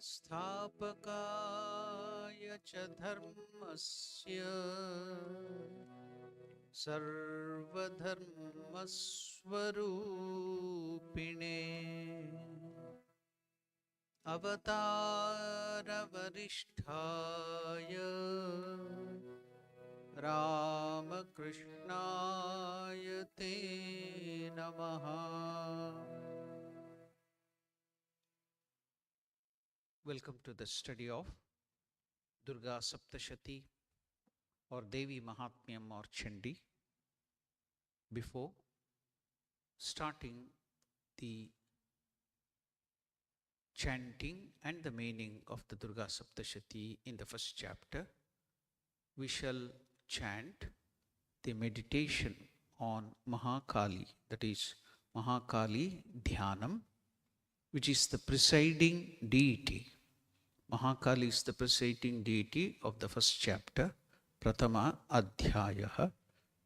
संस्थापकाय च धर्मस्य सर्वधर्मस्वरूपिणे अवतारवरिष्ठाय रामकृष्णाय ते नमः. Welcome to the study of Durga Saptashati or Devi Mahatmyam or Chandi. Before starting the chanting and the meaning of the Durga Saptashati in the first chapter, we shall chant the meditation on Mahakali, that is Mahakali Dhyanam, which is the presiding deity. Mahakali is the presiding deity of the first chapter, Prathama Adhyayah.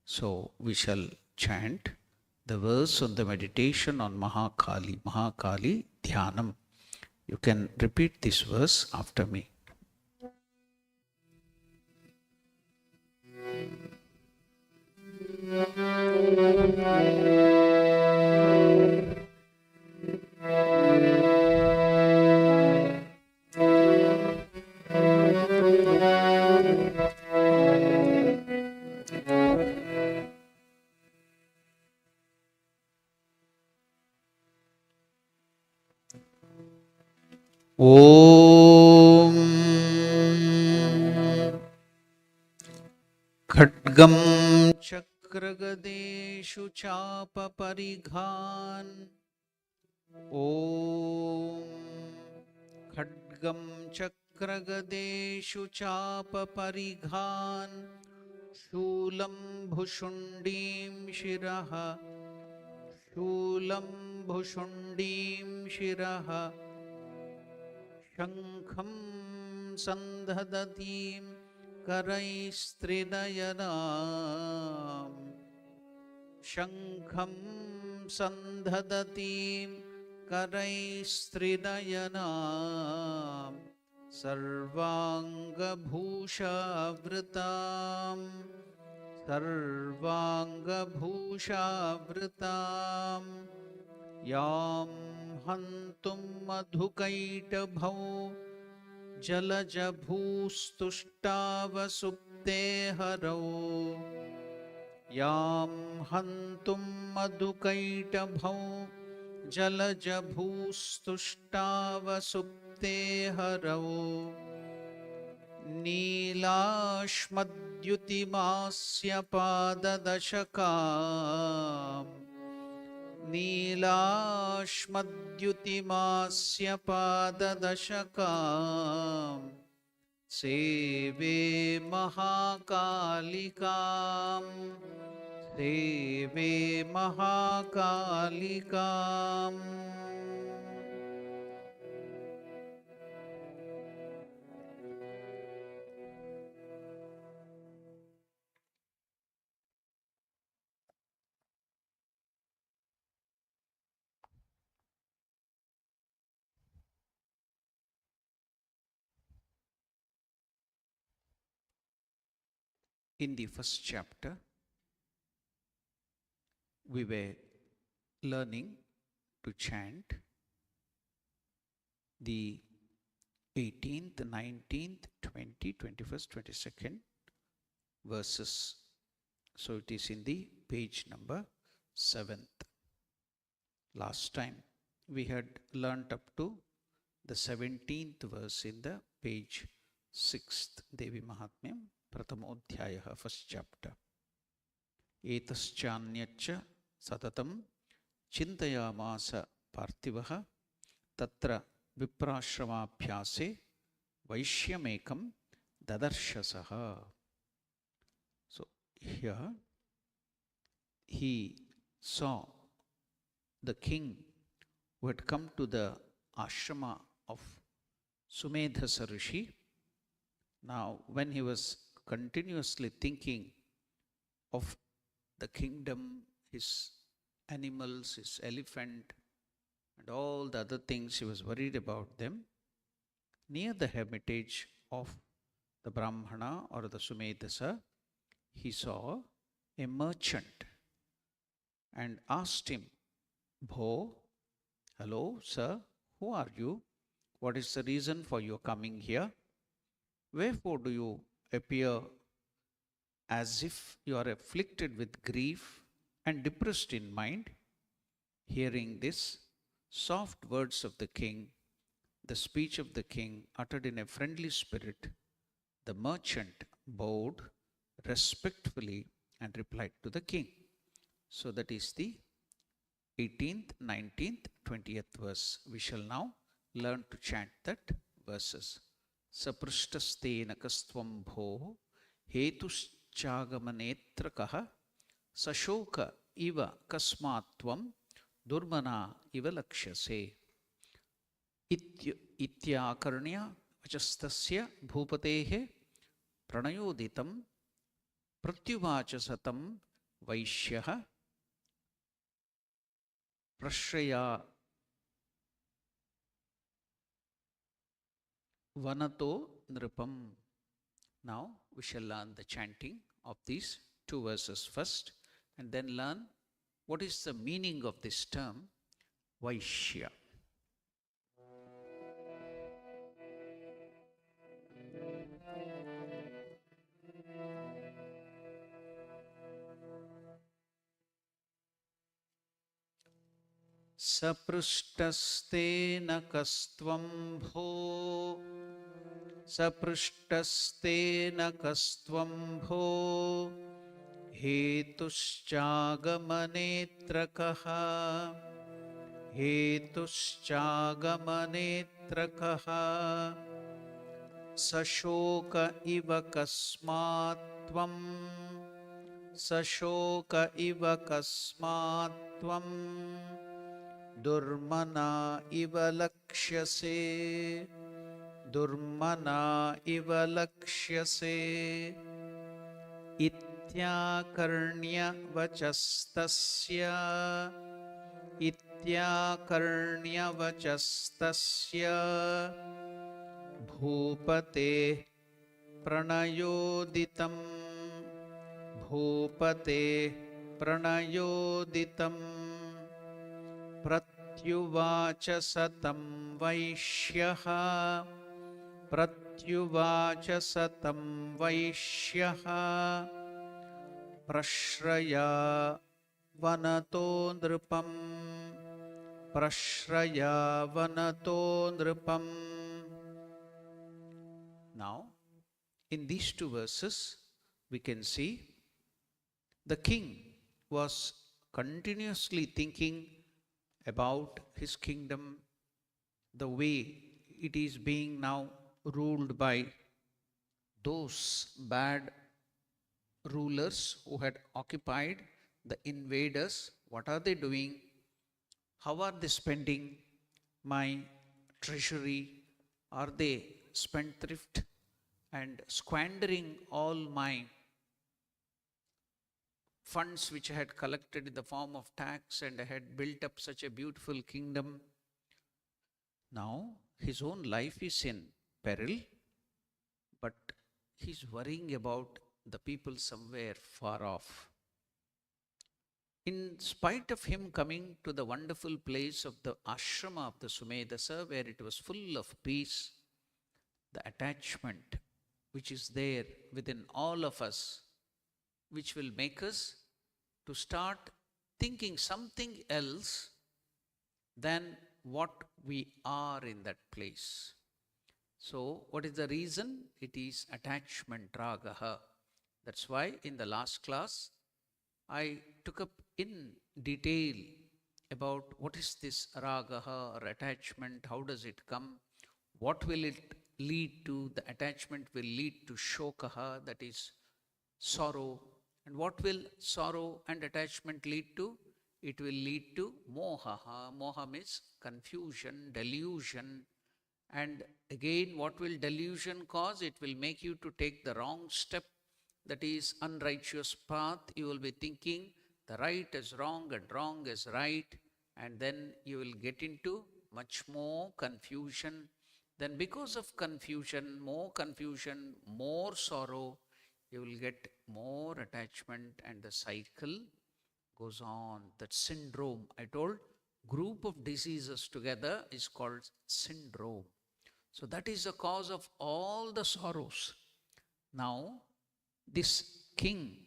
So we shall chant the verse on the meditation on Mahakali, Mahakali Dhyanam. You can repeat this verse after me. Om Khadgam Chakragadeshu Chapa Parighan. Om Khadgam Chakragadeshu Chapa Parighan. Shulam Bhushundim Shiraha. Shulam Bhushundim Shiraha. Shankham Sandhadatim Karaistridayanam. Shankham Sandhadatim Karaistridayanam. Sarvanga Bhusha Vritam. Sarvanga Bhusha Vritam. Yam Hantum Madhukaitavau Jalajabhustustava Supte Harau. Yam Hantum Madhukaitavau Jalajabhustustava Supte Harau. Nilashmadhyutimasya Padadashakam. Nilashmadhyutimasya Padadashakam. Seve Mahakalikam. Seve Mahakalikam. In the first chapter, we were learning to chant the 18th, 19th, 20th, 21st, 22nd verses. So it is in the page number 7th. Last time we had learnt up to the 17th verse in the page 6th, Devi Mahatmyam, Prathamodhyayah, first chapter. Etaschanyacha satatam chintayamasa parthivaha tatra viprashramabhyase vaishyamekam dadarshyasaha. So here he saw the king who had come to the ashrama of Sumedhasa Rishi. Now, when he was continuously thinking of the kingdom, his animals, his elephant, and all the other things, he was worried about them. near the hermitage of the Brahmana or the Sumedasa, he saw a merchant and asked him, Bho, hello, sir, who are you? What is the reason for your coming here? Wherefore do you appear as if you are afflicted with grief and depressed in mind? Hearing this, soft words of the king, the speech of the king uttered in a friendly spirit, the merchant bowed respectfully and replied to the king. So that is the 18th, 19th, 20th verse. We shall now learn to chant that verses. Saprushtastena kastvam bho hetuschagamanetrakaha sashoka iva kasmatvam durmana iva lakshase. Ityakarnya vachastasya bhupatehe pranayoditam pratyuvacha satam vaishyaha prashraya vanato nripam. Now we shall learn the chanting of these two verses first and then learn what is the meaning of this term Vaishya. Saprushtastena kastvam bho Saprushtastena kastvam bho hetuschagamanetrakaha hetuschagamanetrakaha sashoka iva kasmatvam sashoka iva kasmatvam durmana iva lakshyase durmana iva lakshyase ityakarnya vachastasya ityakarnya vachastasya bhupate pranayoditam bhupate pranayoditam pratyuvacha satam vaishyaha pratyuvacha satam vaishyaha prashraya vanato nripam prashraya vanato nripam. Now, in these two verses, we can see the king was continuously thinking about his kingdom, the way it is being now ruled by those bad rulers who had occupied the invaders. What are they doing? How are they spending my treasury? Are they spendthrift and squandering all my funds which I had collected in the form of tax, and I had built up such a beautiful kingdom? Now his own life is in peril, but he's worrying about the people somewhere far off. In spite of him coming to the wonderful place of the ashrama of the Sumedasa, where it was full of peace, the attachment which is there within all of us, which will make us to start thinking something else than what we are in that place. So, what is the reason? It is attachment, ragaha. That's why in the last class, I took up in detail about what is this ragaha or attachment, how does it come, what will it lead to? The attachment will lead to shokaha, that is sorrow. And what will sorrow and attachment lead to? It will lead to mohaha. Moha means confusion, delusion. And again, what will delusion cause? It will make you to take the wrong step, that is unrighteous path. You will be thinking the right is wrong and wrong is right, and then you will get into much more confusion. then because of confusion, more sorrow, you will get more attachment and the cycle goes on. That syndrome, I told, group of diseases together is called syndrome. So that is the cause of all the sorrows. Now, this king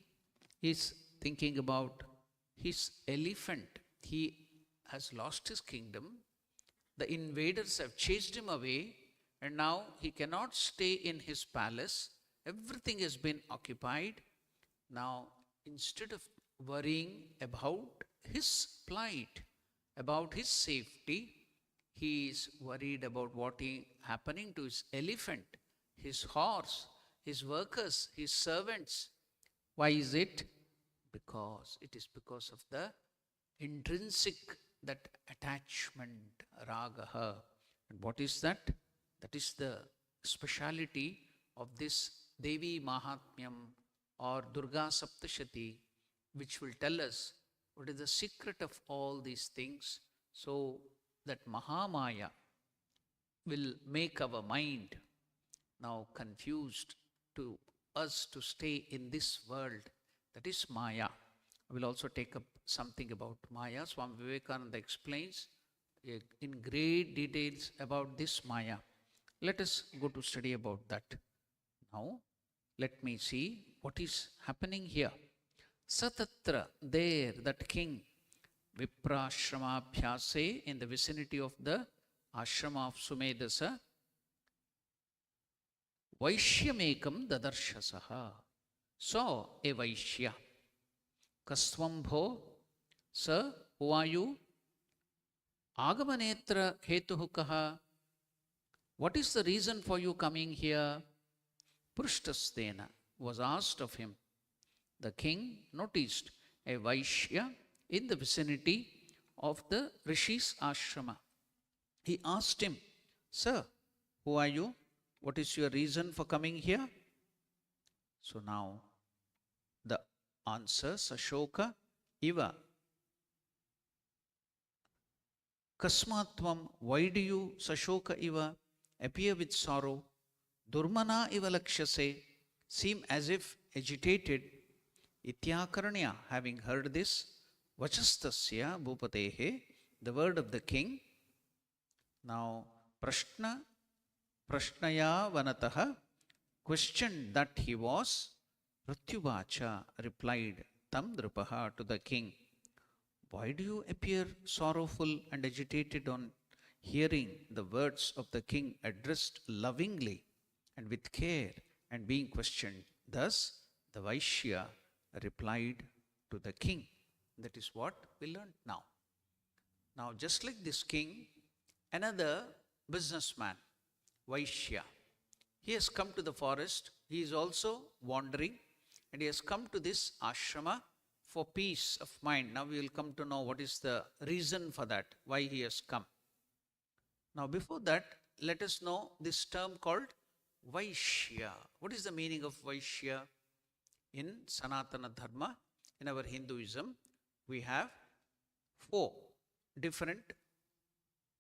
is thinking about his elephant. He has lost his kingdom. The invaders have chased him away, and now he cannot stay in his palace. Everything has been occupied. Now, instead of worrying about his plight, about his safety, he is worried about what is happening to his elephant, his horse, his workers, his servants. Why is it? Because it is because of the intrinsic, that attachment, ragaha. And what is that? That is the speciality of this Devi Mahatmyam or Durga Saptashati, which will tell us what is the secret of all these things. So that Mahamaya will make our mind now confused to us to stay in this world. That is Maya. I will also take up something about Maya. Swami Vivekananda explains in great details about this Maya. Let us go to study about that. Now, let me see what is happening here. Satatra, there, that king, Viprashrama in the vicinity of the ashrama of Sumedasa, Vaishyamekam dadarshasaha, saw a Vaishya. Kastvambho, sir, who are you? Agamanetra hetuhukaha, what is the reason for you coming here? Prushtastena was asked of him. The king noticed a Vaishya in the vicinity of the Rishi's ashrama. He asked him, sir, who are you? What is your reason for coming here? So now the answer, Sashoka Iva. Kasmatvam, why do you, Sashoka Iva, appear with sorrow? Durmana Iva Lakshase, seem as if agitated. Ityakaranya, having heard this, Vachastasya Bhupatehe, the word of the king. Now, Prashnaya Vanataha, questioned that he was, Pratyuvacha replied, Tam Drupaha, to the king. Why do you appear sorrowful and agitated on hearing the words of the king addressed lovingly and with care and being questioned? Thus, the Vaishya replied to the king. That is what we learned now. Now, just like this king, another businessman, Vaishya, he has come to the forest. He is also wandering, and he has come to this ashrama for peace of mind. Now we will come to know what is the reason for that, why he has come. Now before that, let us know this term called Vaishya. What is the meaning of Vaishya? In Sanatana Dharma, in our Hinduism, we have 4 different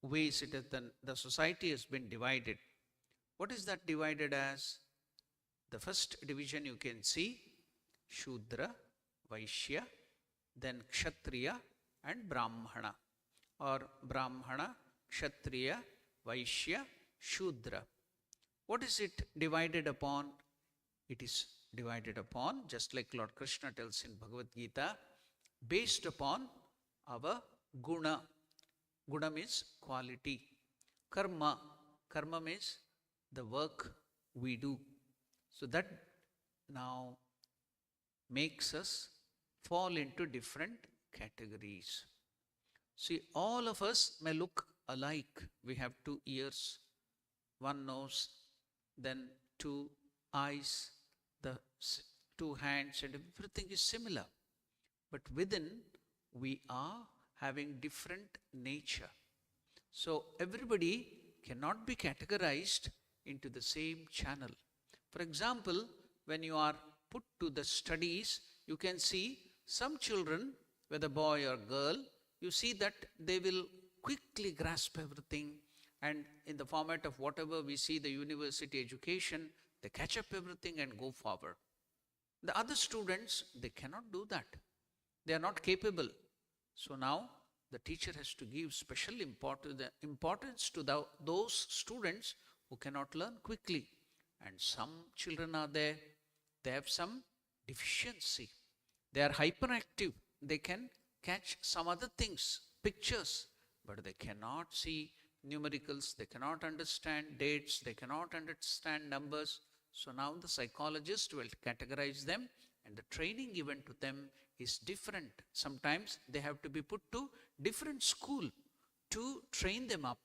ways it is done. The society has been divided. What is that divided as? The first division you can see, Shudra, Vaishya, then Kshatriya and Brahmana, or Brahmana, Kshatriya, Vaishya, Shudra. What is it divided upon? It is divided upon, just like Lord Krishna tells in Bhagavad Gita, based upon our guna. Guna means quality. Karma. Karma means the work we do. So that now makes us fall into different categories. See, all of us may look alike. We have 2 ears, 1 nose, then 2 eyes, the 2 hands, and everything is similar. But within, we are having different nature. So everybody cannot be categorized into the same channel. For example, when you are put to the studies, you can see some children, whether boy or girl, you see that they will quickly grasp everything and in the format of whatever we see the university education, they catch up everything and go forward. The other students, they cannot do that. They are not capable. So now the teacher has to give special importance to those students who cannot learn quickly. And some children are there, they have some deficiency. They are hyperactive. They can catch some other things, pictures, but they cannot see numericals, they cannot understand dates, they cannot understand numbers. So now the psychologist will categorize them, and the training given to them is different. Sometimes they have to be put to different school to train them up.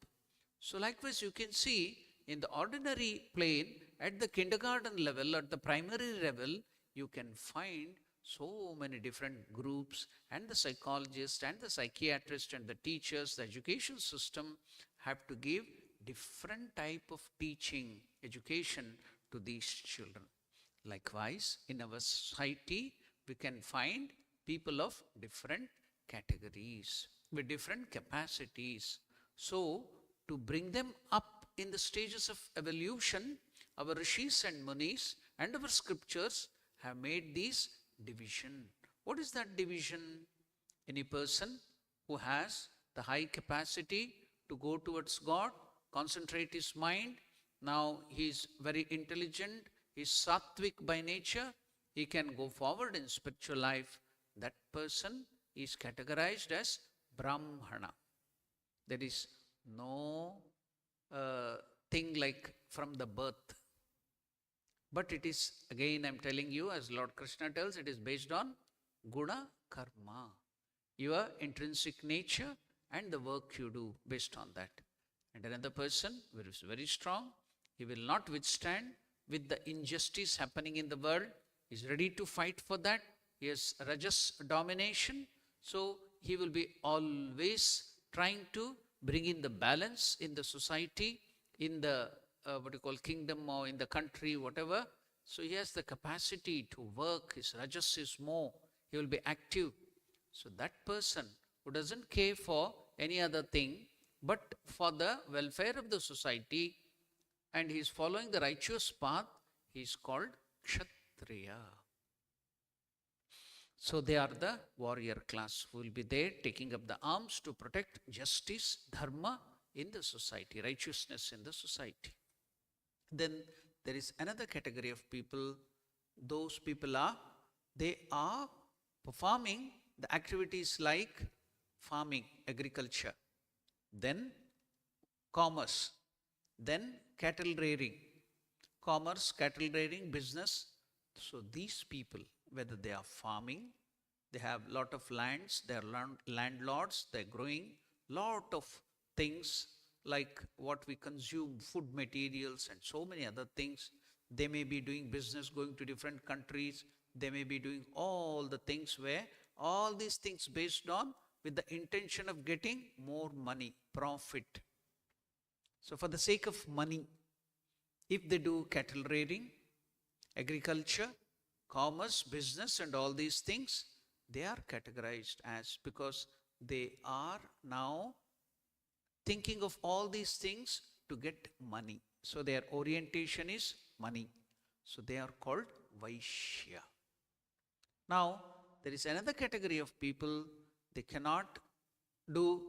So likewise you can see in the ordinary plane, at the kindergarten level, at the primary level, you can find so many different groups, and the psychologists and the psychiatrists and the teachers, the education system have to give different type of teaching, education to these children. Likewise, in our society, we can find people of different categories with different capacities. So, to bring them up in the stages of evolution, our rishis and munis and our scriptures have made these division. What is that division? Any person who has the high capacity to go towards God, concentrate his mind, now he is very intelligent, he is sattvic by nature, he can go forward in spiritual life. That person is categorized as Brahmana. There is no thing like from the birth. But it is, again I am telling you, as Lord Krishna tells, it is based on guna karma, your intrinsic nature and the work you do based on that. And another person who is very strong, he will not withstand with the injustice happening in the world, he is ready to fight for that. He has rajas domination, so he will be always trying to bring in the balance in the society, in the kingdom, or in the country, whatever. So he has the capacity to work, his rajas is more, he will be active. So that person who doesn't care for any other thing but for the welfare of the society, and he is following the righteous path, he is called Kshatriya. So they are the warrior class who will be there taking up the arms to protect justice, dharma in the society, righteousness in the society. Then there is another category of people. Those people they are performing the activities like farming, agriculture, then commerce, then cattle rearing, commerce, cattle rearing, business. So these people, whether they are farming, they have lot of lands, they are landlords, they are growing lot of things like what we consume, food materials and so many other things. They may be doing business, going to different countries, they may be doing all the things where all these things based on with the intention of getting more money, profit. So for the sake of money, if they do cattle rearing, agriculture, commerce, business and all these things, they are categorized as, because they are now thinking of all these things to get money. So their orientation is money. So they are called Vaishya. Now, there is another category of people, they cannot do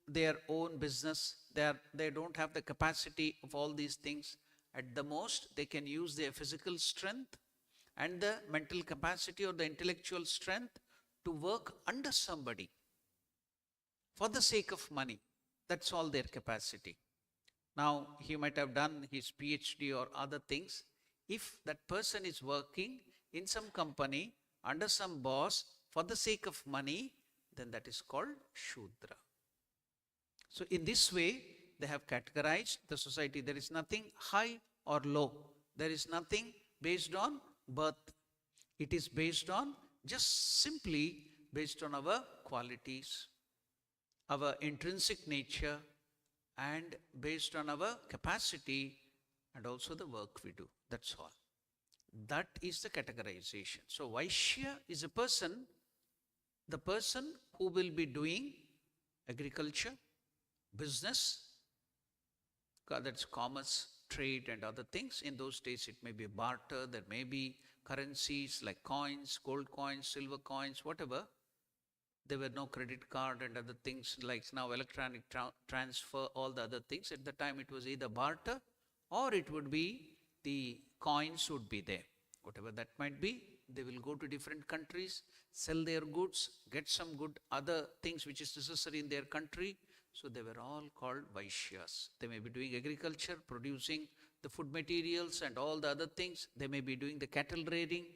their own business. They don't have the capacity of all these things. At the most, they can use their physical strength and the mental capacity or the intellectual strength to work under somebody for the sake of money. That's all their capacity. Now, he might have done his PhD or other things. If that person is working in some company under some boss for the sake of money, then that is called Shudra. So in this way, they have categorized the society. There is nothing high or low. There is nothing based on birth. It is based on just simply based on our qualities, our intrinsic nature, and based on our capacity and also the work we do. That's all. That is the categorization. So Vaishya is a person, the person who will be doing agriculture, business, that's commerce, trade and other things. In those days it may be barter, there may be currencies like coins, gold coins, silver coins, whatever. There were no credit card and other things like now electronic transfer, all the other things. At the time it was either barter or it would be the coins would be there. Whatever that might be, they will go to different countries, sell their goods, get some good other things which is necessary in their country. So they were all called Vaishyas. They may be doing agriculture, producing the food materials and all the other things. They may be doing the cattle rearing,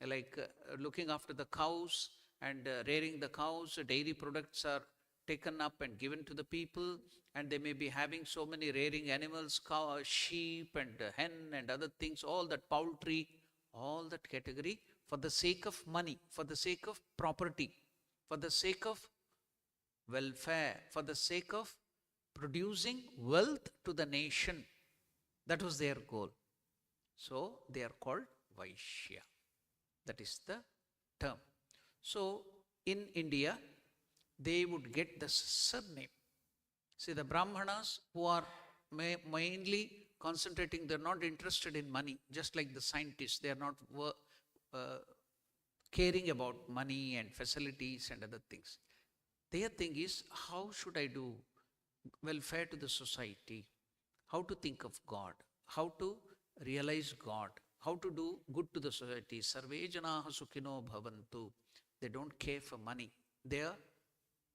like looking after the cows and rearing the cows. Dairy products are taken up and given to the people, and they may be having so many rearing animals, cow, sheep and hen and other things, all that poultry, all that category, for the sake of money, for the sake of property, for the sake of welfare, for the sake of producing wealth to the nation. That was their goal. So they are called Vaishya. That is the term. So in India, they would get the surname. See, the Brahmanas who are mainly concentrating, they're not interested in money, just like the scientists. They are not caring about money and facilities and other things. Their thing is, how should I do welfare to the society? How to think of God? How to realize God? How to do good to the society? Sarve janaha sukhino bhavantu. They don't care for money. Their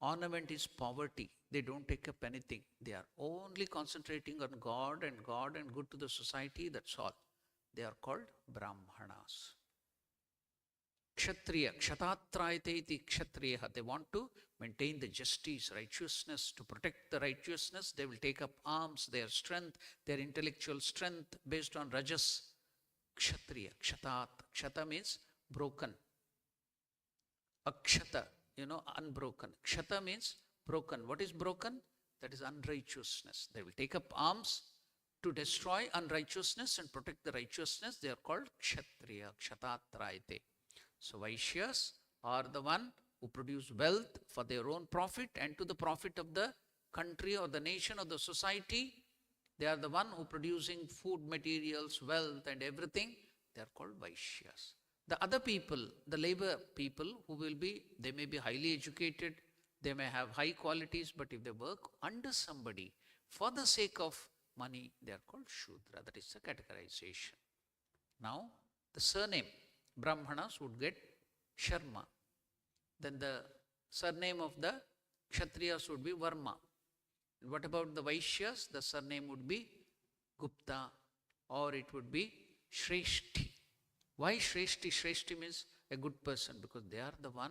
ornament is poverty. They don't take up anything. They are only concentrating on God and good to the society. That's all. They are called Brahmanas. Kshatriya, Kshatratrayate iti Kshatriya. They want to maintain the justice, righteousness. To protect the righteousness, they will take up arms, their strength, their intellectual strength based on Rajas. Kshatriya, Kshatat. Kshata means broken. Akshata, unbroken. Kshata means broken. What is broken? That is unrighteousness. They will take up arms to destroy unrighteousness and protect the righteousness. They are called Kshatriya, Kshatratrayate. So Vaishyas are the one who produce wealth for their own profit and to the profit of the country or the nation or the society. They are the one who producing food materials, wealth and everything. They are called Vaishyas. The other people, the labor people who will be, they may be highly educated, they may have high qualities, but if they work under somebody for the sake of money, they are called Shudra. That is the categorization. Now, the surname, Brahmanas would get Sharma. Then the surname of the Kshatriyas would be Varma. And what about the Vaishyas? The surname would be Gupta, or it would be Shreshti. Why Shreshti? Shreshti means a good person, because they are the one,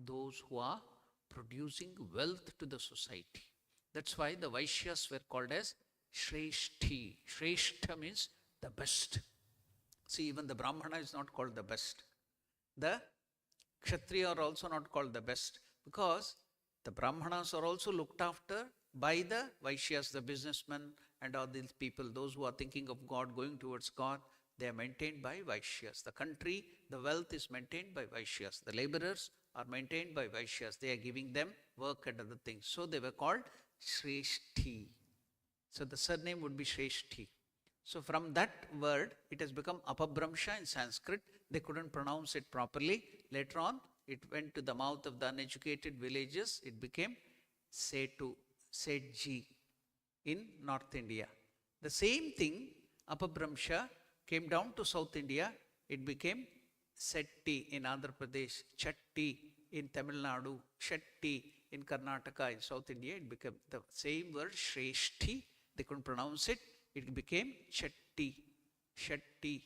those who are producing wealth to the society. That's why the Vaishyas were called as Shreshti. Shreshta means the best. See, even the Brahmana is not called the best. The Kshatriya are also not called the best, because the Brahmanas are also looked after by the Vaishyas, the businessmen and all these people, those who are thinking of God, going towards God. They are maintained by Vaishyas. The country, the wealth is maintained by Vaishyas. The laborers are maintained by Vaishyas. They are giving them work and other things. So they were called Shreshti. So the surname would be Shreshti. So from that word, it has become Apabhramsha in Sanskrit. They couldn't pronounce it properly. Later on, it went to the mouth of the uneducated villages. It became Setu, Setji in North India. The same thing, Apabhramsha, came down to South India. It became Setti in Andhra Pradesh, Chatti in Tamil Nadu, Shetty in Karnataka. In South India, it became the same word, Shreshti. They couldn't pronounce it. It became Chatti, Shetty,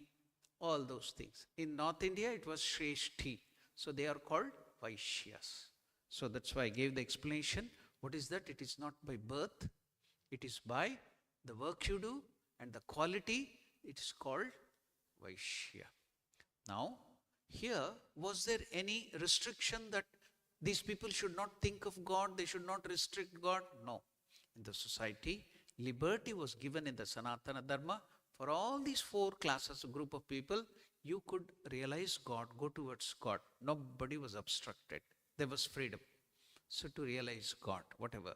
all those things. In North India, it was Shreshti. So they are called Vaishyas. So that's why I gave the explanation. What is that? It is not by birth. It is by the work you do and the quality. It is called Vaishya. Now, here, was there any restriction that these people should not think of God, they should not restrict God? No. In the society, liberty was given in the Sanatana Dharma. For all these four classes, a group of people, you could realize God, go towards God. Nobody was obstructed. There was freedom. So to realize God, whatever.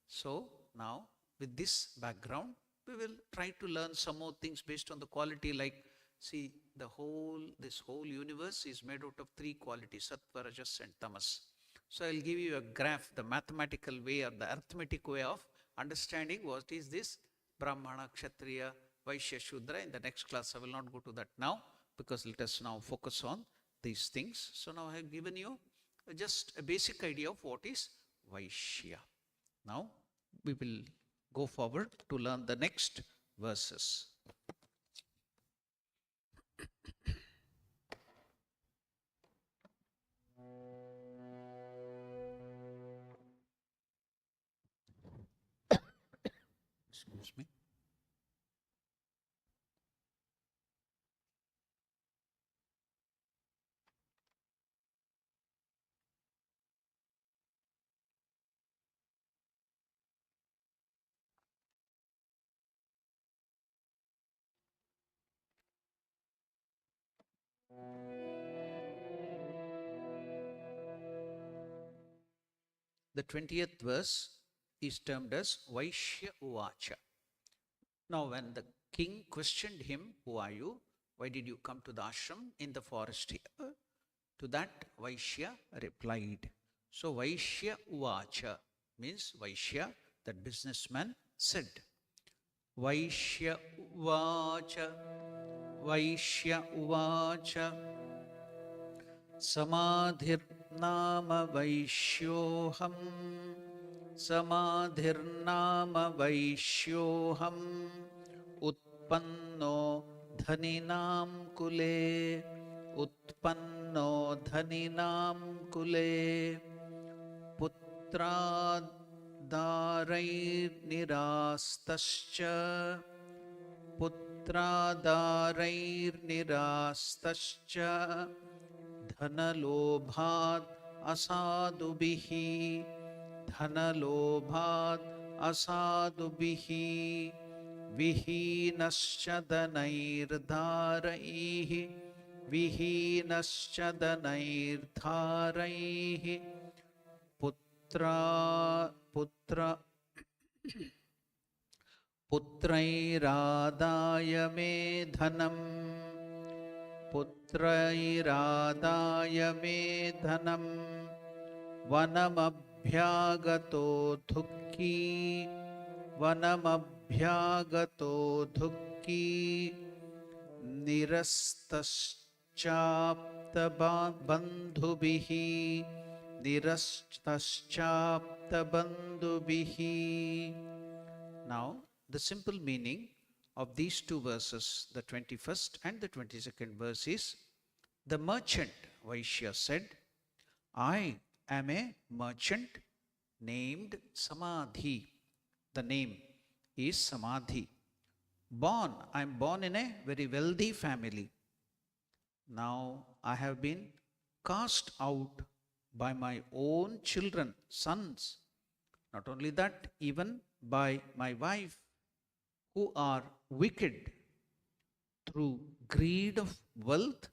So now, with this background, we will try to learn some more things based on the quality. Like, see, this whole universe is made out of three qualities: sattva, rajas, and tamas. So I'll give you a graph, the mathematical way or the arithmetic way of understanding what is this Brahmana, Kshatriya, Vaishya, Shudra. In the next class, I will not go to that now, because let us now focus on these things. So now I have given you just a basic idea of what is Vaishya. Now we will go forward to learn the next verses. Excuse me. The 20th verse is termed as Vaishya Uvacha. Now, when the king questioned him, "Who are you? Why did you come to the ashram in the forest here?" To that, Vaishya replied. So, Vaishya Uvacha means Vaishya, that businessman, said. Vaishya Uvacha, Vaishya Uvacha, Samadhirnama Vaishyoham, Samadhirnama Vaishyoham, Utpanno Dhaninam Kule, Utpanno Dhaninam Kule, Putradarai Nirastascha, Putradarai Nirastascha, Dhanalobhat asadubihi, Dhanalobhat asadubihi, Vihinascha dhanairdharaihi, Vihinascha dhanairdharaihi, Putrairadaya me dhanam, Putrairadaya me dhanam, Vanamabhyagato dhukki, Vanamabhyagato dhukki, Nirastaschapta bandhubihi, Nirastaschapta bandhubihi. Now, the simple meaning of these two verses, the 21st and the 22nd verse is, the merchant Vaishya said, "I am a merchant named Samadhi." The name is Samadhi. I am born in a very wealthy family. Now I have been cast out by my own children, sons. Not only that, even by my wife, who are wicked. Through greed of wealth,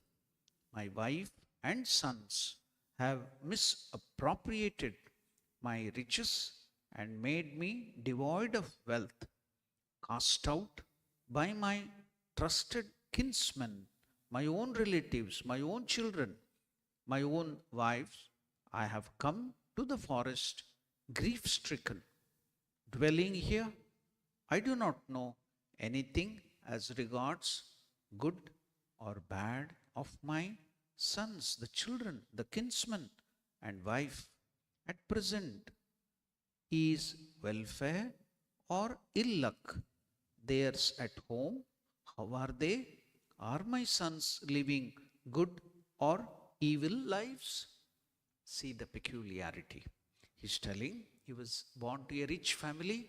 my wife and sons have misappropriated my riches and made me devoid of wealth, cast out by my trusted kinsmen, my own relatives, my own children, my own wives. I have come to the forest grief-stricken. Dwelling here, I do not know anything as regards good or bad of my sons, the children, the kinsmen, and wife. At present, is welfare or ill luck theirs at home? How are they? Are my sons living good or evil lives? See the peculiarity. He's telling he was born to a rich family.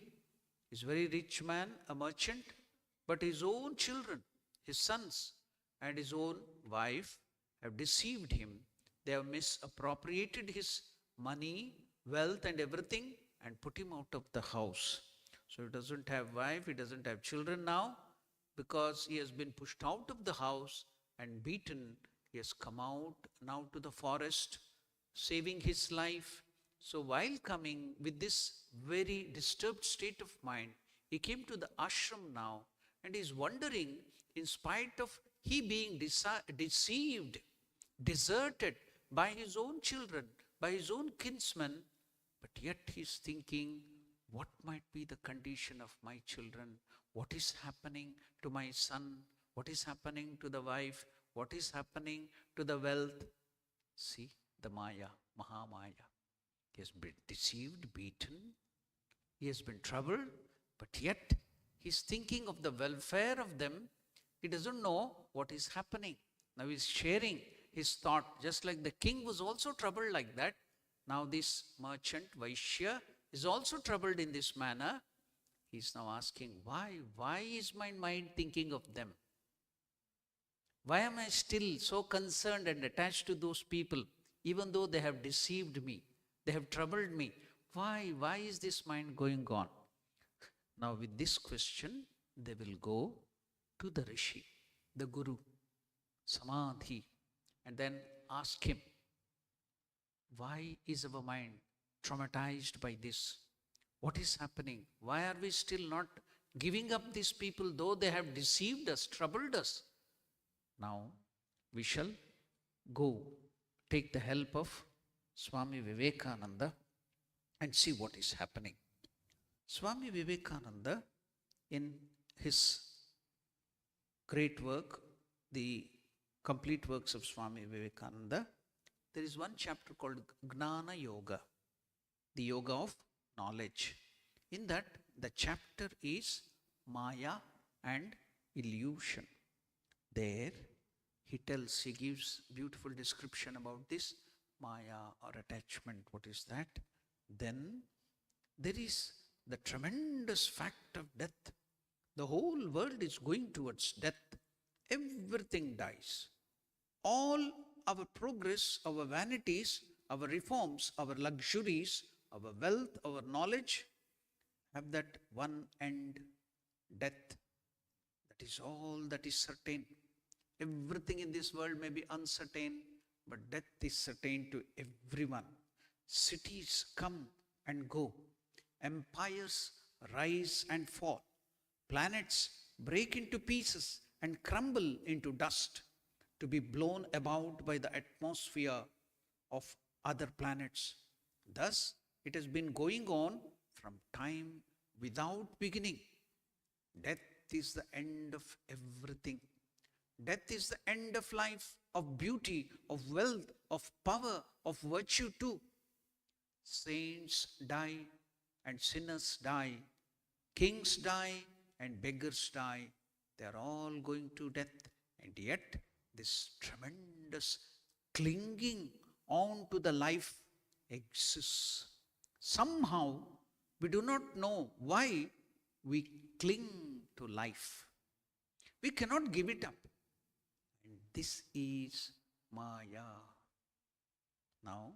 He's a very rich man, a merchant, but his own children, his sons, and his own wife have deceived him. They have misappropriated his money, wealth, and everything and put him out of the house. So he doesn't have wife, he doesn't have children now, because he has been pushed out of the house and beaten. He has come out now to the forest, saving his life. So while coming with this very disturbed state of mind, He came to the ashram now and is wondering, in spite of he being deceived, deserted by his own children, by his own kinsmen, but yet he's thinking, what might be the condition of my children? What is happening to my son? What is happening to the wife? What is happening to the wealth? See, the Maya, Mahamaya. He has been deceived, beaten. He has been troubled, but yet he's thinking of the welfare of them. He doesn't know what is happening. Now he's sharing his thought, just like the king was also troubled like that. Now this merchant, Vaishya, is also troubled in this manner. He's now asking, why? Why is my mind thinking of them? Why am I still so concerned and attached to those people, even though they have deceived me? They have troubled me. Why? Why is this mind going on? Now with this question, they will go to the Rishi, the Guru, Samadhi, and then ask him, why is our mind traumatized by this? What is happening? Why are we still not giving up these people, though they have deceived us, troubled us? Now we shall go take the help of Swami Vivekananda and see what is happening. Swami Vivekananda, in his great work, the complete works of Swami Vivekananda, there is one chapter called Gnana Yoga, the yoga of knowledge. In that, the chapter is Maya and illusion. There, he gives beautiful description about this Maya or attachment. What is that? Then there is the tremendous fact of death. The whole world is going towards death. Everything dies. All our progress, our vanities, our reforms, our luxuries, our wealth, our knowledge have that one end, death. That is all that is certain. Everything in this world may be uncertain, but death is certain to everyone. Cities come and go. Empires rise and fall. Planets break into pieces and crumble into dust, to be blown about by the atmosphere of other planets. Thus, it has been going on from time without beginning. Death is the end of everything. Death is the end of life, of beauty, of wealth, of power, of virtue too. Saints die and sinners die. Kings die and beggars die. They are all going to death. And yet, this tremendous clinging on to the life exists. Somehow, we do not know why we cling to life. We cannot give it up. And this is Maya. Now,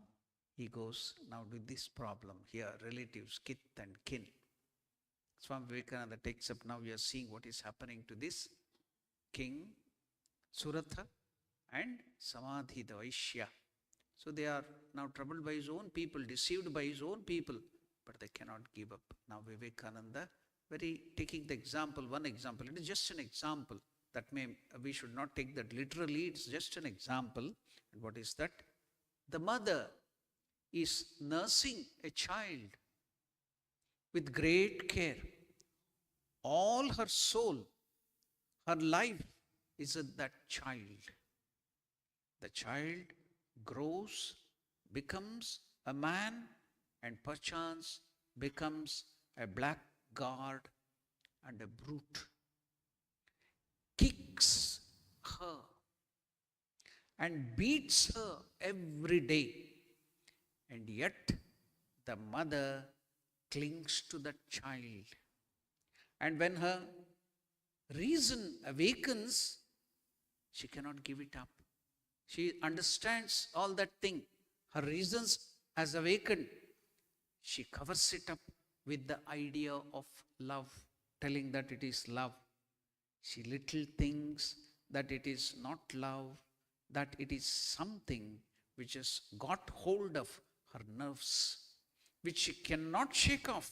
he goes now to this problem here, relatives, kith and kin. Swami Vivekananda takes up, now we are seeing what is happening to this king, Suratha, and Samadhi, the Vaishya. So they are now troubled by his own people, deceived by his own people, but they cannot give up. Now Vivekananda, taking the example, one example, it is just an example. We should not take that literally, it's just an example. And what is that? The mother is nursing a child with great care. All her soul, her life is in that child. The child grows, becomes a man, and perchance becomes a blackguard and a brute. Kicks her and beats her every day. And yet the mother clings to that child. And when her reason awakens, she cannot give it up. She understands all that thing. Her reasons has awakened. She covers it up with the idea of love, telling that it is love. She little thinks that it is not love, that it is something which has got hold of her nerves, which she cannot shake off.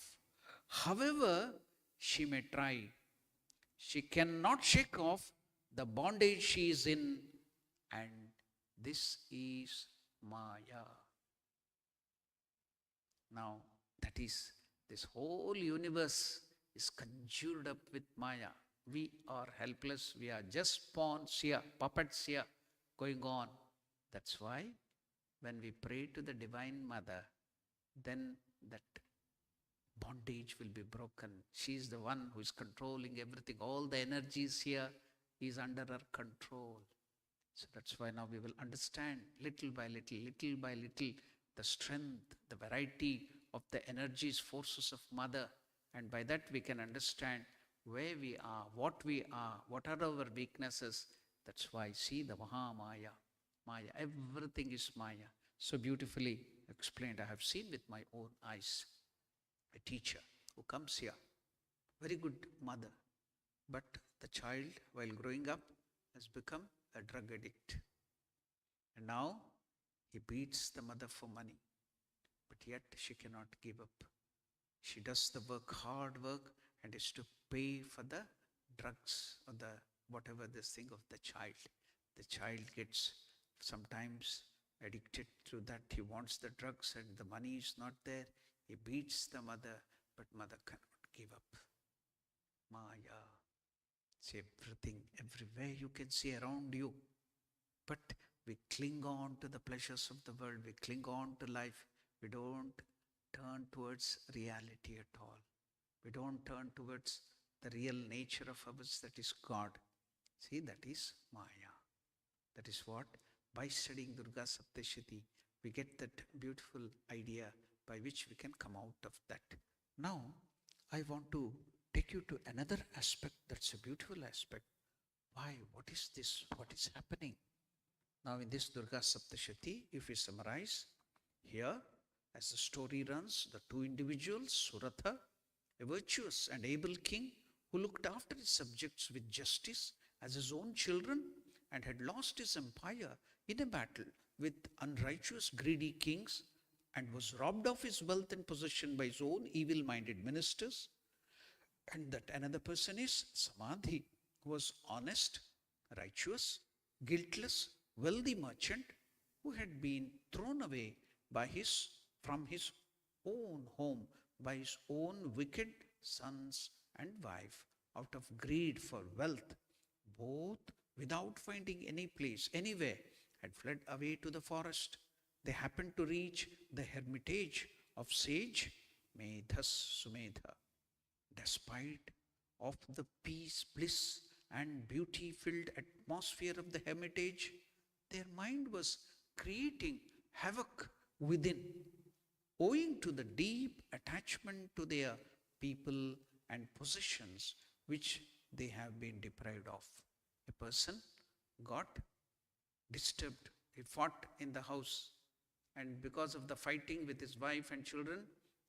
However, she may try, she cannot shake off the bondage she is in, and this is Maya. Now, that is, this whole universe is conjured up with Maya. We are helpless. We are just pawns here, puppets here, going on. That's why when we pray to the Divine Mother, then that bondage will be broken. She is the one who is controlling everything. All the energies here is under her control. So that's why now we will understand little by little, the strength, the variety of the energies, forces of Mother. And by that we can understand where we are, what are our weaknesses. That's why see the Mahamaya. Maya, everything is Maya. So beautifully explained. I have seen with my own eyes a teacher who comes here, very good mother, but the child, while growing up, has become a drug addict. And now he beats the mother for money, but yet she cannot give up. She does the work, hard work, and is to pay for the drugs or the whatever this thing of the child. The child gets sometimes addicted to that. He wants the drugs and the money is not there. He beats the mother, but mother cannot give up. Maya. It's everything, everywhere you can see around you. But we cling on to the pleasures of the world. We cling on to life. We don't turn towards reality at all. We don't turn towards the real nature of ours, that is God. See, that is Maya. That is what, by studying Durga Saptashati, we get that beautiful idea by which we can come out of that. Now, I want to take you to another aspect that's a beautiful aspect. Why? What is this? What is happening? Now, in this Durga Saptashati, if we summarize, here, as the story runs, the two individuals, Suratha, a virtuous and able king who looked after his subjects with justice as his own children and had lost his empire in a battle with unrighteous, greedy kings and was robbed of his wealth and possession by his own evil-minded ministers. And that another person is Samadhi, who was honest, righteous, guiltless, wealthy merchant who had been thrown away from his own home by his own wicked sons and wife out of greed for wealth. Both, without finding any place anywhere, had fled away to the forest. They happened to reach the hermitage of sage Medhas Sumedha. Despite of the peace, bliss and beauty-filled atmosphere of the hermitage, their mind was creating havoc within, owing to the deep attachment to their people and possessions which they have been deprived of. A person got disturbed. He fought in the house, and because of the fighting with his wife and children,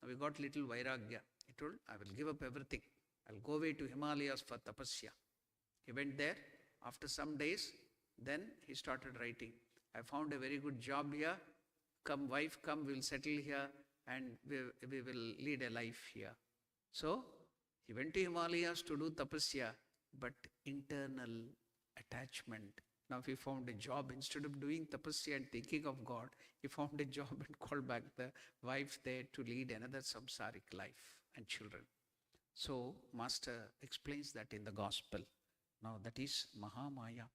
we got little vairagya. He told, I will give up everything. I'll go away to Himalayas for tapasya. He went there. After some days, then he started writing. I found a very good job here. Come, wife, come, we'll settle here and we will lead a life here. So, he went to Himalayas to do tapasya, but internal attachment. Now he found a job. Instead of doing tapasya and thinking of God, he found a job and called back the wife there to lead another samsaric life and children. So, Master explains that in the Gospel. Now that is Mahamaya.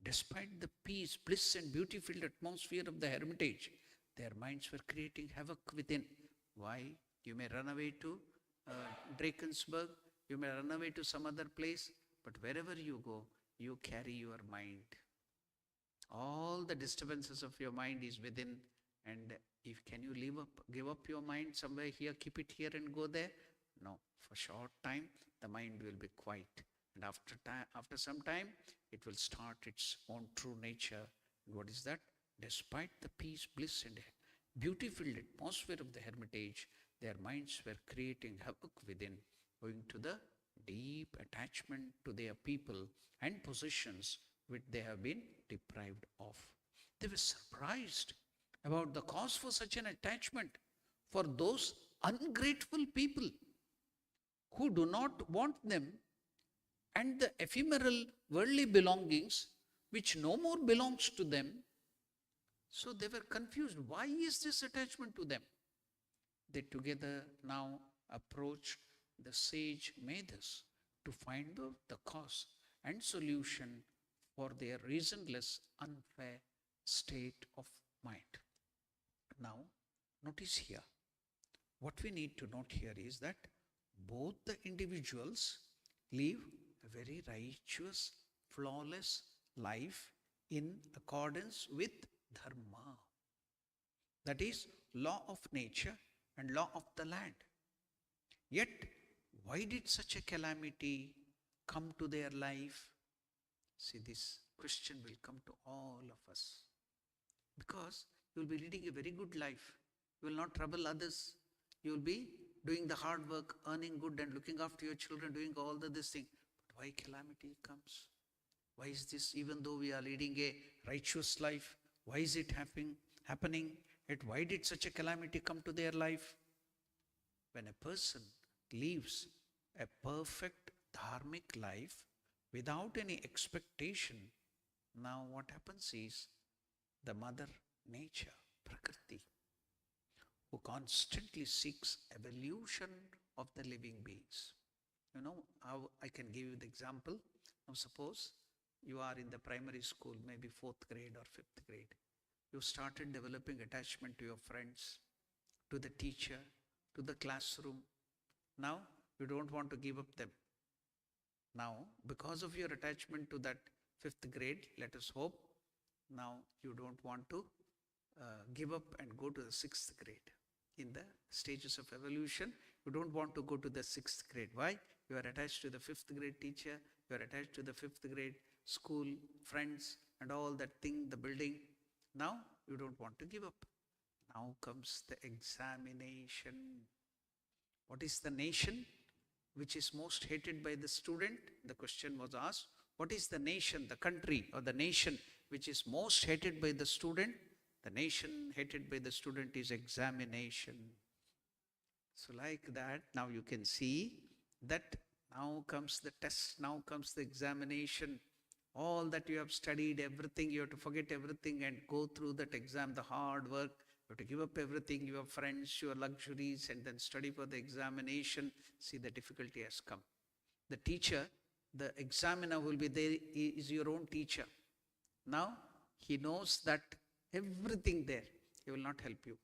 Despite the peace, bliss and beauty-filled atmosphere of the hermitage, their minds were creating havoc within. Why? You may run away to Drakensberg, you may run away to some other place, but wherever you go, you carry your mind. All the disturbances of your mind is within, and if can you give up your mind somewhere here, keep it here and go there? No, for short time, the mind will be quiet. And after some time, it will start its own true nature. And what is that? Despite the peace, bliss and beauty-filled atmosphere of the hermitage, their minds were creating havoc within, owing to the deep attachment to their people and possessions which they have been deprived of. They were surprised about the cause for such an attachment for those ungrateful people. who do not want them, and the ephemeral worldly belongings which no more belongs to them. So they were confused. Why is this attachment to them? They together now approached the sage Medas to find out the cause and solution for their reasonless, unfair state of mind. Now, notice here, what we need to note here is that both the individuals live a very righteous, flawless life in accordance with dharma. That is, law of nature and law of the land. Yet, why did such a calamity come to their life? See, this question will come to all of us. Because you will be leading a very good life. You will not trouble others. You will be doing the hard work, earning good and looking after your children, doing all this thing. But why calamity comes? Why is this, even though we are leading a righteous life, why is it happening? Yet why did such a calamity come to their life? When a person lives a perfect dharmic life without any expectation, now what happens is the mother nature, Prakriti, who constantly seeks evolution of the living beings. You know, how I can give you the example. Now suppose you are in the primary school, maybe 4th grade or 5th grade. You started developing attachment to your friends, to the teacher, to the classroom. Now you don't want to give up them. Now, because of your attachment to that 5th grade, let us hope, now you don't want to give up and go to the 6th grade. In the stages of evolution, you don't want to go to the 6th grade. Why? You are attached to the 5th grade teacher, you are attached to the 5th grade school, friends, and all that thing, the building. Now, you don't want to give up. Now comes the examination. What is the nation which is most hated by the student? The question was asked. What is the nation, the country or the nation which is most hated by the student? The nation hated by the student is examination. So like that, now you can see that now comes the test, now comes the examination. All that you have studied, everything, you have to forget everything and go through that exam, the hard work. You have to give up everything, your friends, your luxuries, and then study for the examination. See, the difficulty has come. The teacher, the examiner will be there, he is your own teacher. Now, he knows that everything there, he will not help you.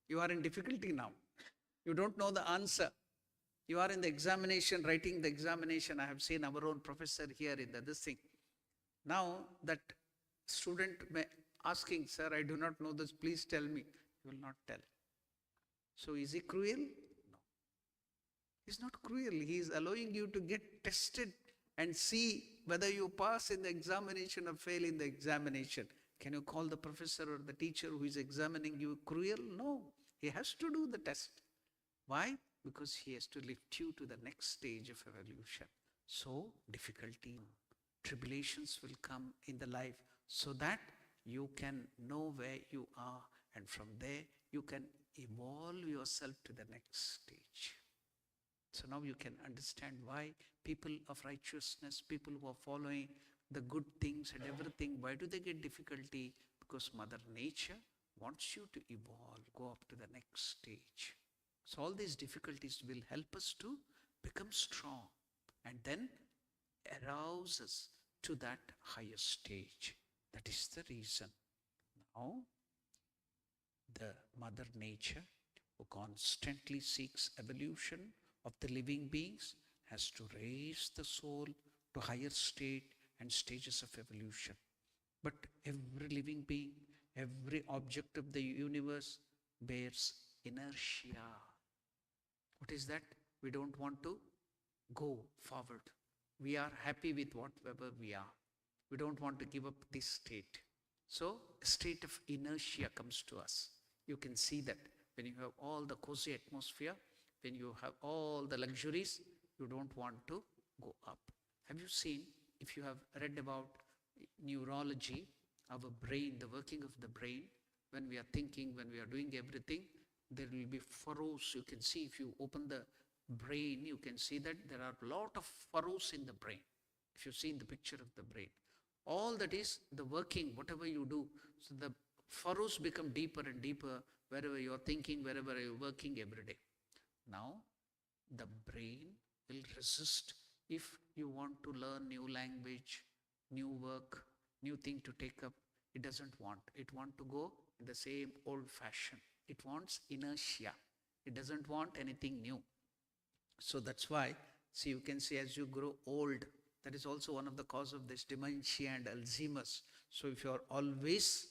You are in difficulty now. You don't know the answer. You are in the examination, writing the examination. I have seen our own professor here in this thing. Now, that student asking, sir, I do not know this, please tell me. He will not tell. So is he cruel? No. He's not cruel. He is allowing you to get tested and see whether you pass in the examination or fail in the examination. Can you call the professor or the teacher who is examining you cruel? No. He has to do the test. Why? Because he has to lift you to the next stage of evolution. So, difficulty, tribulations will come in the life so that you can know where you are, and from there you can evolve yourself to the next stage. So now you can understand why people of righteousness, people who are following the good things and everything, why do they get difficulty? Because Mother Nature wants you to evolve, go up to the next stage. So all these difficulties will help us to become strong and then arouse us to that higher stage. That is the reason. Now, the Mother Nature, who constantly seeks evolution of the living beings, has to raise the soul to higher state and stages of evolution. But every living being, every object of the universe bears inertia. What is that? We don't want to go forward. We are happy with whatever we are. We don't want to give up this state. So a state of inertia comes to us. You can see that when you have all the cozy atmosphere, when you have all the luxuries, you don't want to go up. Have you seen, if you have read about neurology, our brain, the working of the brain, when we are thinking, when we are doing everything, there will be furrows. You can see if you open the brain, you can see that there are a lot of furrows in the brain. If you see in the picture of the brain, all that is the working, whatever you do. So the furrows become deeper and deeper wherever you are thinking, wherever you are working every day. Now, the brain will resist if you want to learn new language, new work, new thing to take up. It doesn't want. It wants to go in the same old fashion. It wants inertia. It doesn't want anything new. So that's why, see, you can see as you grow old, that is also one of the cause of this dementia and Alzheimer's. So if you are always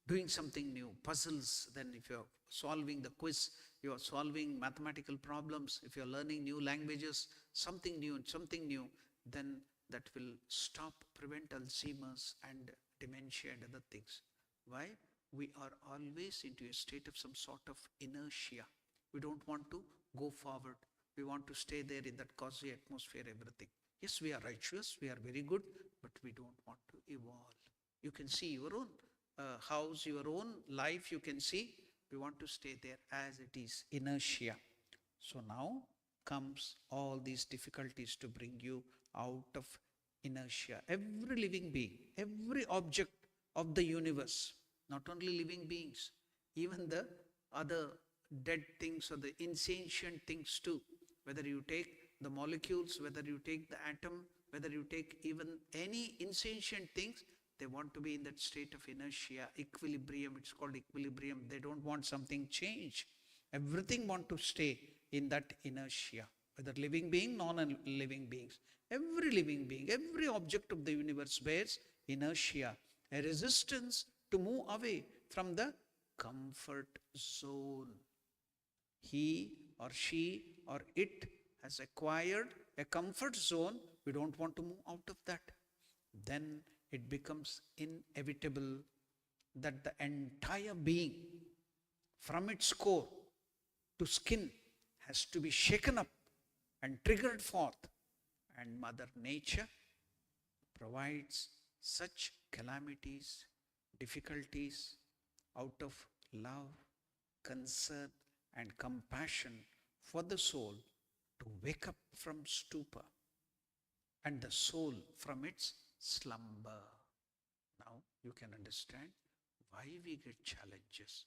doing something new, puzzles, then if you are solving the quiz, you are solving mathematical problems, if you are learning new languages, something new, then that will stop, prevent Alzheimer's and dementia and other things. Why? We are always into a state of some sort of inertia. We don't want to go forward. We want to stay there in that cozy atmosphere, everything. Yes, we are righteous, we are very good, but we don't want to evolve. You can see your own house, your own life, you can see. We want to stay there as it is, inertia. So now comes all these difficulties to bring you out of inertia. Every living being, every object of the universe, not only living beings, even the other dead things or the insentient things too, whether you take the molecules, whether you take the atom, whether you take even any insentient things, they want to be in that state of inertia, equilibrium. It's called equilibrium. They don't want something change. Everything want to stay in that inertia, whether living being, non-living beings. Every living being, every object of the universe bears inertia, a resistance to move away from the comfort zone. He or she or it has acquired a comfort zone. We don't want to move out of that. Then it becomes inevitable that the entire being, from its core to skin, has to be shaken up and triggered forth. And Mother Nature provides such calamities, difficulties out of love, concern, and compassion for the soul to wake up from stupor and the soul from its slumber. Now you can understand why we get challenges,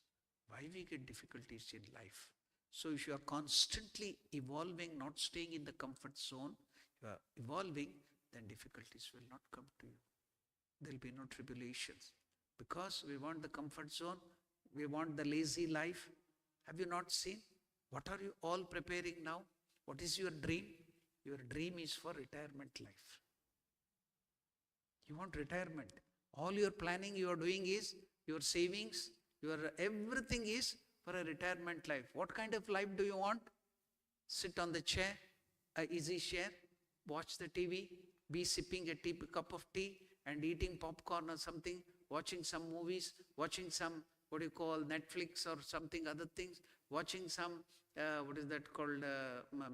why we get difficulties in life. So if you are constantly evolving, not staying in the comfort zone, you are evolving, then difficulties will not come to you. There will be no tribulations. Because we want the comfort zone, we want the lazy life. Have you not seen? What are you all preparing now? What is your dream? Your dream is for retirement life. You want retirement. All your planning you are doing is, your savings, your everything is for a retirement life. What kind of life do you want? Sit on the chair, an easy chair, watch the TV, be sipping a cup of tea and eating popcorn or something, watching some movies, watching some, Netflix or something other things, watching some,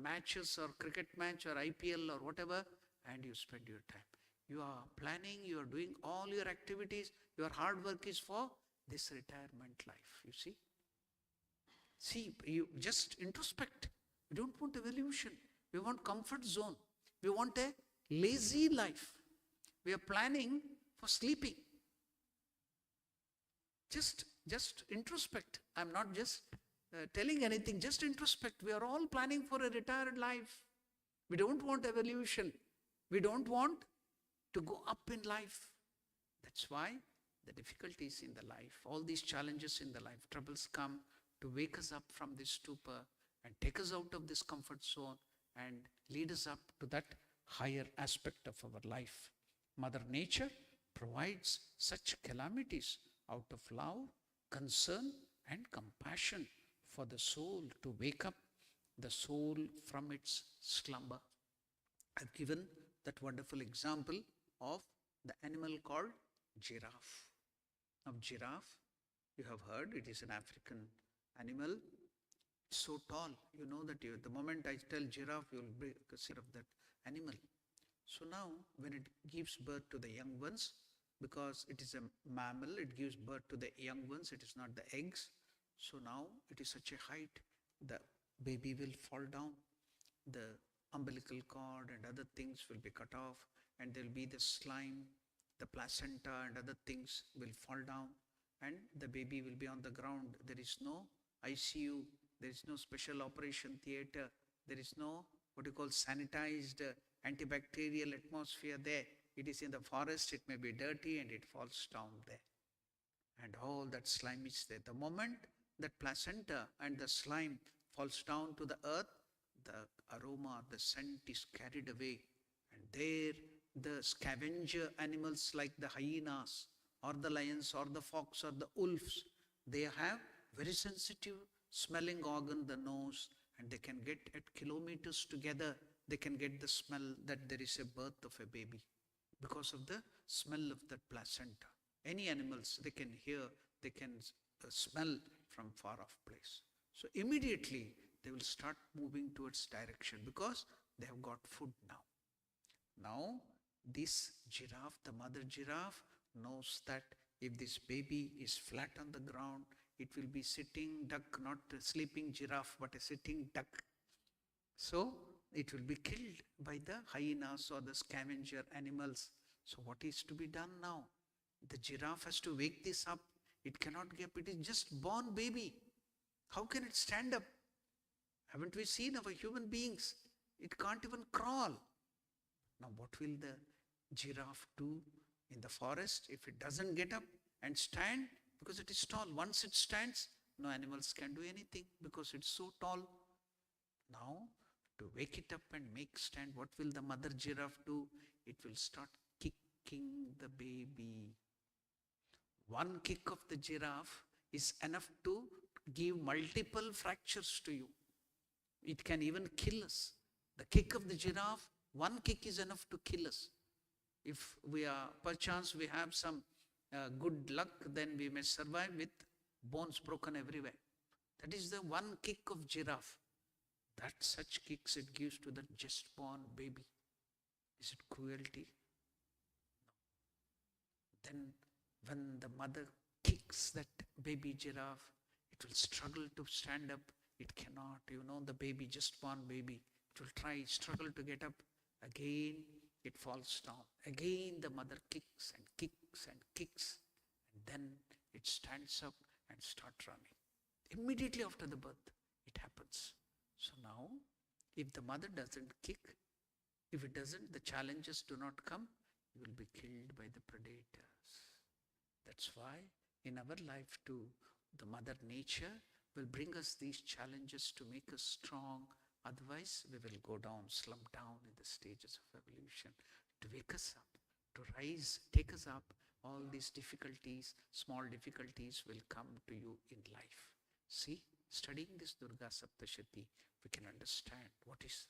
matches or cricket match or IPL or whatever, and you spend your time. You are planning, you are doing all your activities, your hard work is for this retirement life, you see. See, you just introspect. We don't want evolution. We want comfort zone. We want a lazy life. We are planning for sleeping. Just introspect. I'm not just telling anything, just introspect. We are all planning for a retired life. We don't want evolution. We don't want to go up in life. That's why the difficulties in the life, all these challenges in the life, troubles come to wake us up from this stupor and take us out of this comfort zone and lead us up to that higher aspect of our life. Mother Nature provides such calamities out of love, concern, and compassion for the soul to wake up the soul from its slumber. I've given that wonderful example of the animal called giraffe. Now, giraffe, you have heard, it is an African animal. It's so tall. You know that the moment I tell giraffe, you will be considered of that animal. So now, when it gives birth to the young ones, because it is a mammal, it gives birth to the young ones, it is not the eggs. So now, it is such a height, the baby will fall down. the umbilical cord and other things will be cut off, and there will be the slime, the placenta and other things will fall down, and the baby will be on the ground. There is no ICU, there is no special operation theater, there is no what you call sanitized antibacterial atmosphere there. It is in the forest, it may be dirty and it falls down there. And all that slime is there. The moment that placenta and the slime falls down to the earth, the aroma, the scent is carried away. And there the scavenger animals like the hyenas or the lions or the fox or the wolves, they have very sensitive smelling organ, the nose, and they can get at kilometers together, they can get the smell that there is a birth of a baby because of the smell of that placenta. Any animals, they can hear, they can smell from far off place. So immediately they will start moving towards direction because they have got food now. Now this giraffe, the mother giraffe, knows that if this baby is flat on the ground, it will be sitting duck, not a sleeping giraffe, but a sitting duck. So it will be killed by the hyenas or the scavenger animals. So what is to be done now? The giraffe has to wake this up. It cannot get up. It is just born baby. How can it stand up? Haven't we seen our human beings? It can't even crawl. Now what will the giraffe do in the forest if it doesn't get up and stand? Because it is tall. Once it stands, no animals can do anything because it's so tall. Now to wake it up and make stand, what will the mother giraffe do? It will start kicking the baby. One kick of the giraffe is enough to give multiple fractures to you. It can even kill us. The kick of the giraffe, one kick is enough to kill us. If we are, perchance we have some good luck, then we may survive with bones broken everywhere. That is the one kick of giraffe. That such kicks it gives to the just born baby. Is it cruelty? No. Then when the mother kicks that baby giraffe, it will struggle to stand up. It cannot, the baby, just born baby. It will try, struggle to get up. Again, it falls down. Again, the mother kicks and kicks and kicks. And then it stands up and starts running. Immediately after the birth, it happens. So now, if the mother doesn't kick, if it doesn't, the challenges do not come, you will be killed by the predators. That's why in our life too, the mother nature will bring us these challenges to make us strong. Otherwise, we will go down, slump down in the stages of evolution. To wake us up, to rise, take us up, all these difficulties, small difficulties will come to you in life. See, studying this Durga Saptashati, we can understand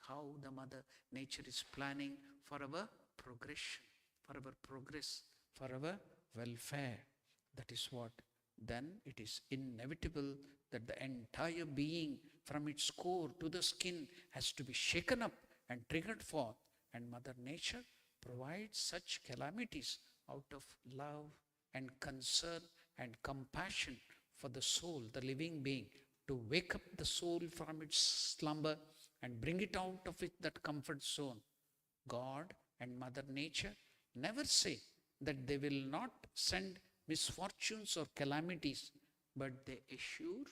how the mother nature is planning for our progression, for our progress, for our welfare. That is what. Then it is inevitable that the entire being from its core to the skin has to be shaken up and triggered forth. And Mother Nature provides such calamities out of love and concern and compassion for the soul, the living being, to wake up the soul from its slumber and bring it out of that comfort zone. God and Mother Nature never say that they will not send misfortunes or calamities, but they assure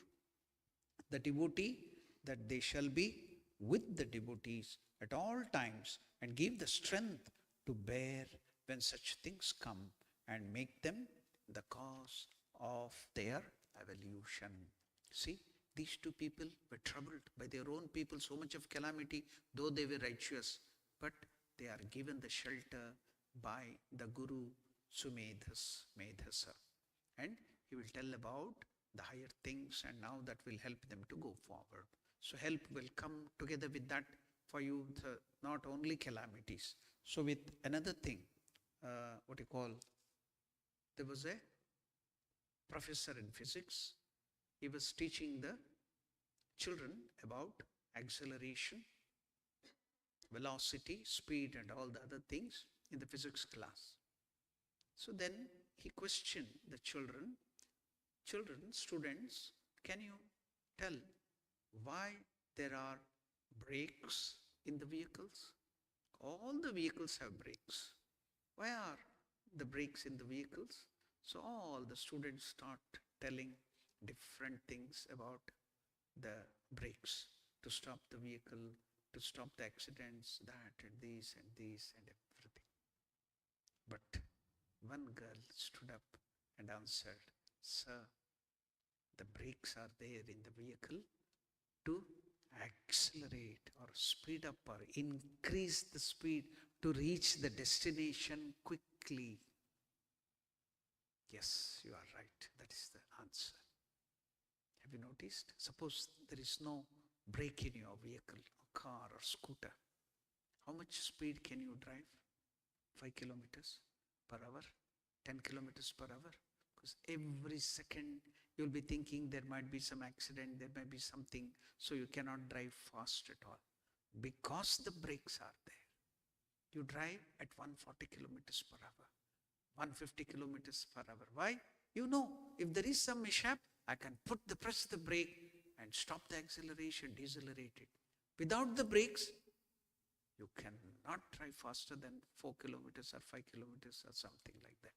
the devotee that they shall be with the devotees at all times and give the strength to bear when such things come and make them the cause of their evolution. See, these two people were troubled by their own people, so much of calamity, though they were righteous, but they are given the shelter by the Guru Medhasa. And he will tell about the higher things, and now that will help them to go forward. So help will come together with that for you, not only calamities. So with another thing, there was a professor in physics. He was teaching the children about acceleration, velocity, speed, and all the other things in the physics class. So then he questioned the students, can you tell why there are brakes in the vehicles? All the vehicles have brakes. Why are the brakes in the vehicles? So all the students start telling different things about the brakes to stop the vehicle, to stop the accidents, that and these and these and everything. But one girl stood up and answered, "Sir, the brakes are there in the vehicle to accelerate or speed up or increase the speed to reach the destination quickly." Yes, you are right. That is the answer. Have you noticed? Suppose there is no brake in your vehicle, or car or scooter. How much speed can you drive? 5 kilometers per hour? 10 kilometers per hour? Because every second you'll be thinking there might be some accident, there might be something, so you cannot drive fast at all. Because the brakes are there. You drive at 140 kilometers per hour, 150 kilometers per hour. Why? You know, if there is some mishap, I can press the brake and stop the acceleration, decelerate it. Without the brakes, you cannot drive faster than 4 kilometers or 5 kilometers or something like that.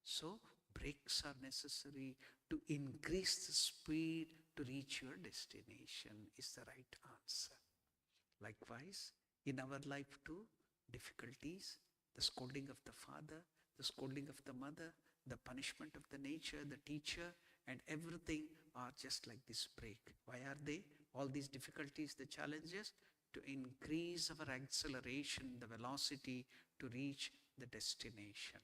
So, brakes are necessary to increase the speed to reach your destination is the right answer. Likewise, in our life too, difficulties, the scolding of the father, the scolding of the mother, the punishment of the nature, the teacher, and everything are just like this brake. Why are they? All these difficulties, the challenges, to increase our acceleration, the velocity to reach the destination.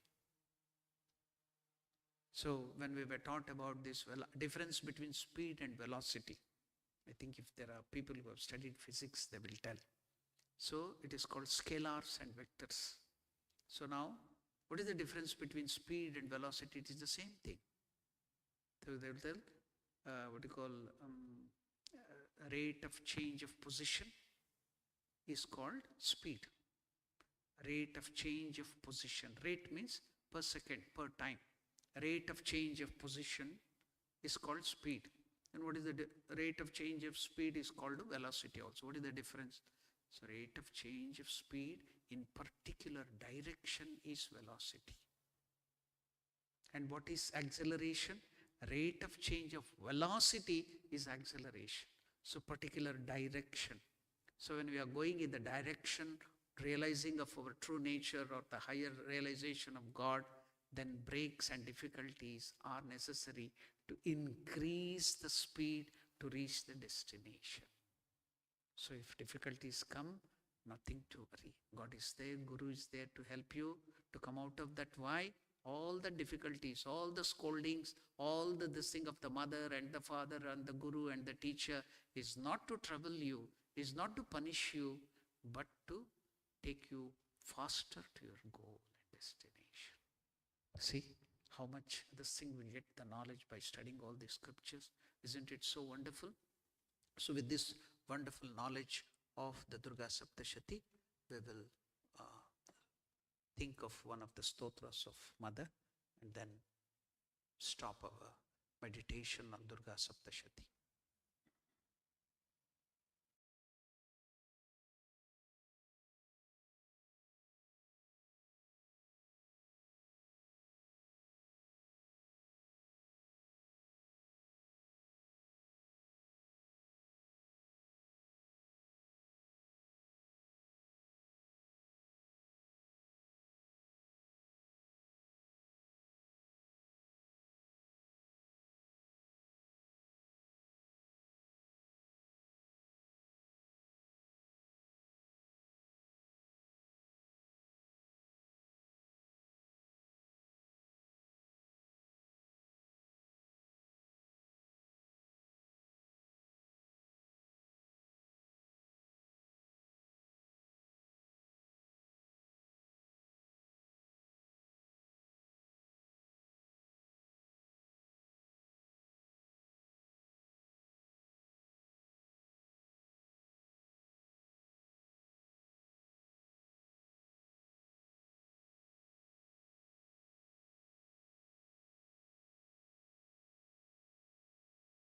So when we were taught about this difference between speed and velocity, I think if there are people who have studied physics, they will tell. So it is called scalars and vectors. So now, what is the difference between speed and velocity? It is the same thing. So they will tell, what you call rate of change of position is called speed. Rate of change of position. Rate means per second, per time. Rate of change of position is called speed. And what is the rate of change of speed is called velocity also. What is the difference? So rate of change of speed in particular direction is velocity. And what is acceleration? Rate of change of velocity is acceleration. So particular direction. So when we are going in the direction, realizing of our true nature or the higher realization of God, then breaks and difficulties are necessary to increase the speed to reach the destination. So if difficulties come, nothing to worry. God is there, Guru is there to help you to come out of that. Why? All the difficulties, all the scoldings, all the this thing of the mother and the father and the Guru and the teacher is not to trouble you, is not to punish you, but to take you faster to your goal and destination. See how much this thing will get the knowledge by studying all these scriptures. Isn't it so wonderful? So with this wonderful knowledge of the Durga Saptashati, we will think of one of the stotras of Mother and then stop our meditation on Durga Saptashati.